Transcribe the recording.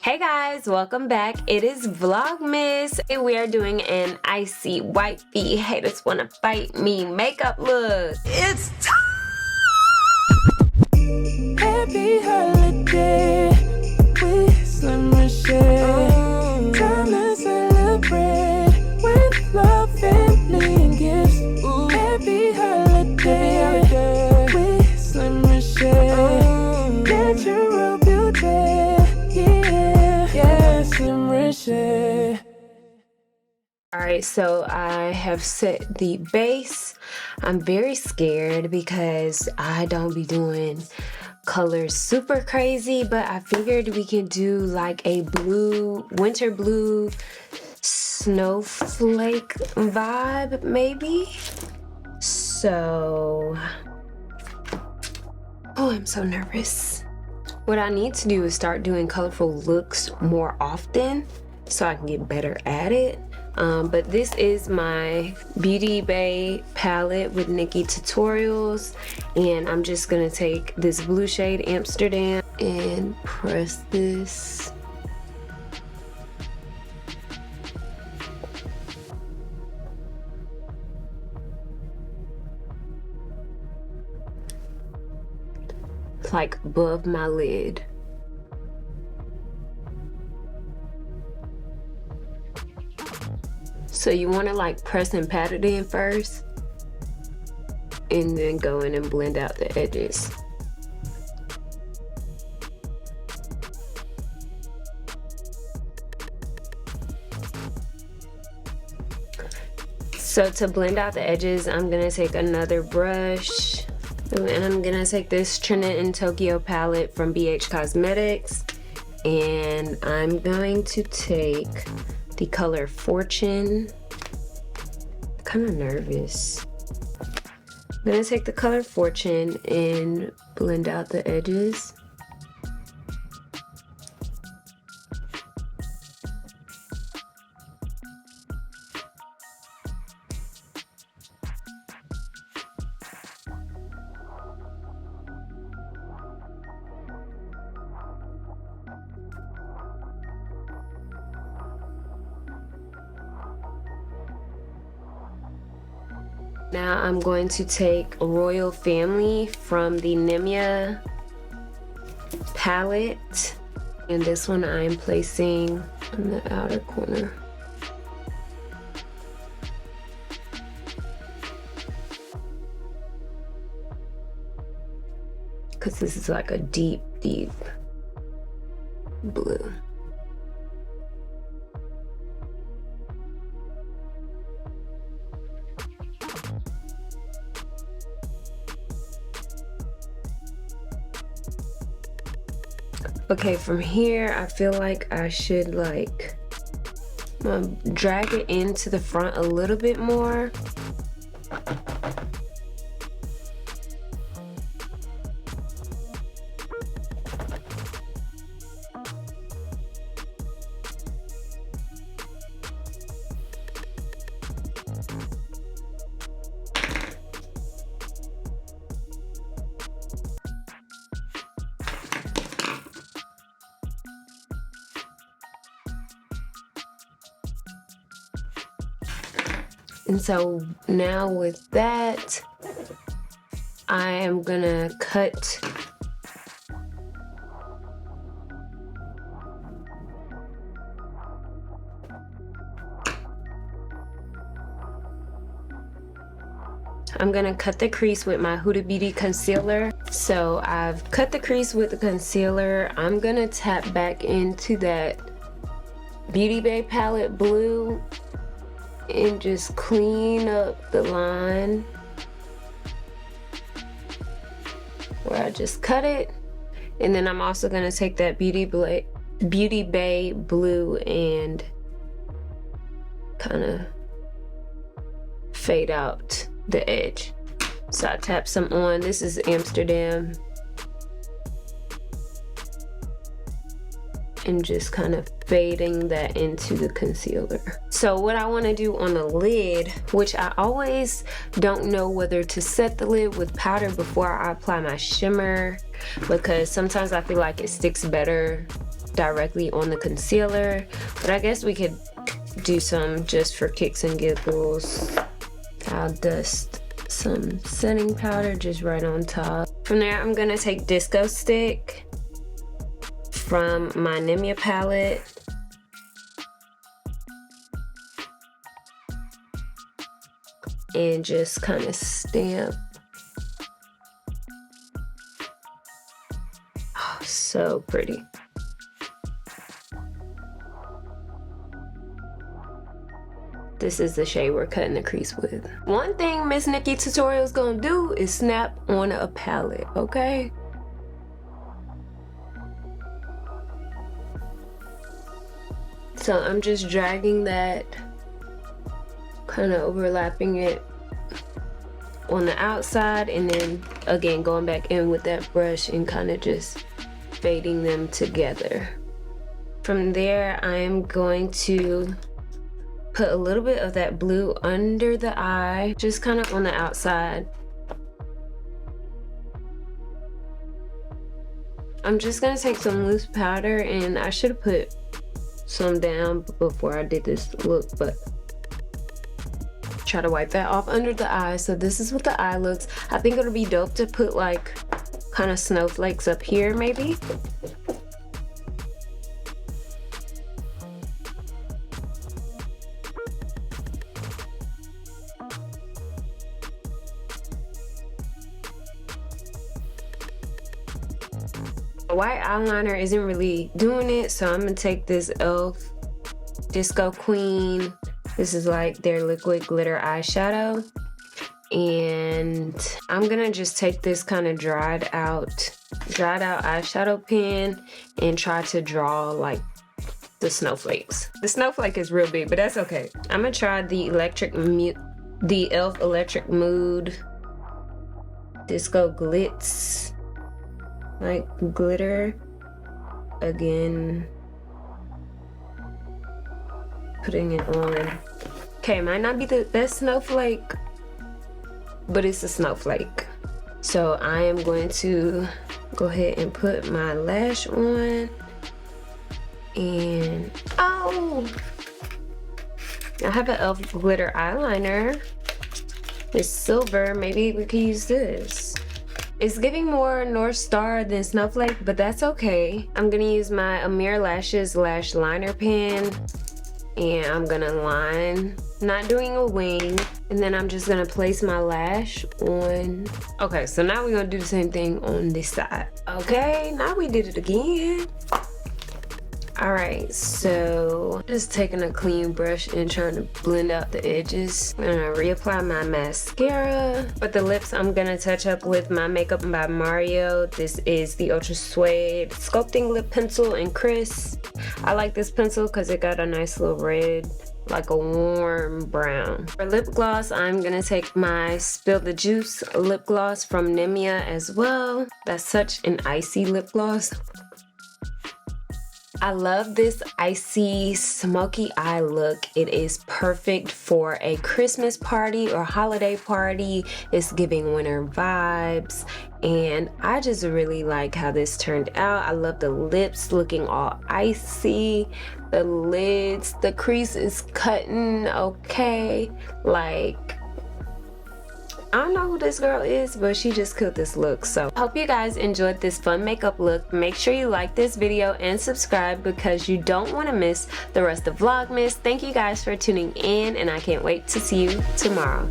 Hey guys, welcome back. It is Vlogmas. We are doing an icy wifey haters wanna fight me makeup look. It's time! Happy holiday with some Reshae. Time to celebrate with love, family, and gifts. Ooh. Happy holiday with some Reshae. Natural beauty, yeah, some Reshae. Alright, so I have set the base. I'm very scared because I don't be doing colors super crazy, but I figured we can do like a blue, winter blue snowflake vibe maybe. So, oh, I'm so nervous. What I need to do is start doing colorful looks more often so I can get better at it. But this is my Beauty Bay palette with Nikki Tutorials, and I'm just gonna take this blue shade Amsterdam and press this. It's like above my lid. So you want to like press and pat it in first and then go in and blend out the edges. So to blend out the edges, I'm gonna take another brush and I'm gonna take this Trinidad and Tokyo palette from BH Cosmetics, and I'm going to take the color Fortune. I'm kind of nervous. I'm gonna take the color Fortune and blend out the edges. Now I'm going to take Royal Family from the Nemia palette, and this one I am placing in the outer corner. Because this is like a deep, deep blue. Okay, from here, I feel like I should like drag it into the front a little bit more. And so now with that, I am gonna cut the crease with my Huda Beauty concealer. So I've cut the crease with the concealer. I'm gonna tap back into that Beauty Bay palette blue and just clean up the line where I just cut it. And then I'm also gonna take that Beauty Bay blue and kind of fade out the edge. So I tap some on. This is Amsterdam, and just kind of fading that into the concealer. So what I want to do on the lid, which I always don't know whether to set the lid with powder before I apply my shimmer, because sometimes I feel like it sticks better directly on the concealer, but I guess we could do some just for kicks and giggles. I'll dust some setting powder just right on top. From there, I'm gonna take Disco Stick from my Nemia palette. And just kind of stamp. Oh, so pretty. This is the shade we're cutting the crease with. One thing Miss Nikki Tutorial's gonna do is snap on a palette, okay? So I'm just dragging that, kind of overlapping it on the outside, and then again going back in with that brush and kind of just fading them together. From there, I am going to put a little bit of that blue under the eye, just kind of on the outside. I'm just gonna take some loose powder, and I should have put some down before I did this look, but try to wipe that off under the eye. So this is what the eye looks. I think it'll be dope to put like kind of snowflakes up here maybe. The white eyeliner isn't really doing it, so I'm gonna take this e.l.f. Disco Queen. This is like their liquid glitter eyeshadow, and I'm gonna just take this kind of dried out eyeshadow pen and try to draw like the snowflakes. The snowflake is real big, but that's okay. I'm gonna try the e.l.f. Electric Mood Disco Glitz, like glitter. Again, putting it on. Okay, might not be the best snowflake, but it's a snowflake. So I am going to go ahead and put my lash on, and oh, I have an e.l.f. glitter eyeliner. It's silver. Maybe we could use this. It's giving more North Star than snowflake, but that's okay. I'm gonna use my Amir Lashes lash liner pen, and I'm gonna line, not doing a wing, and then I'm just gonna place my lash on. Okay, so now we're gonna do the same thing on this side. Okay, now we did it again. All right, so just taking a clean brush and trying to blend out the edges. I'm gonna reapply my mascara. But the lips, I'm gonna touch up with my Makeup by Mario. This is the Ultra Suede Sculpting Lip Pencil in Crisp. I like this pencil because it got a nice little red, like a warm brown. For lip gloss, I'm gonna take my Spill the Juice lip gloss from Nemia as well. That's such an icy lip gloss. I love this icy smoky eye look. It is perfect for a Christmas party or holiday party. It's giving winter vibes, and I just really like how this turned out. I love the lips looking all icy, the lids, the crease is cutting okay. Like, I don't know who this girl is, but she just killed this look. So I hope you guys enjoyed this fun makeup look. Make sure you like this video and subscribe because you don't want to miss the rest of Vlogmas. Thank you guys for tuning in, and I can't wait to see you tomorrow.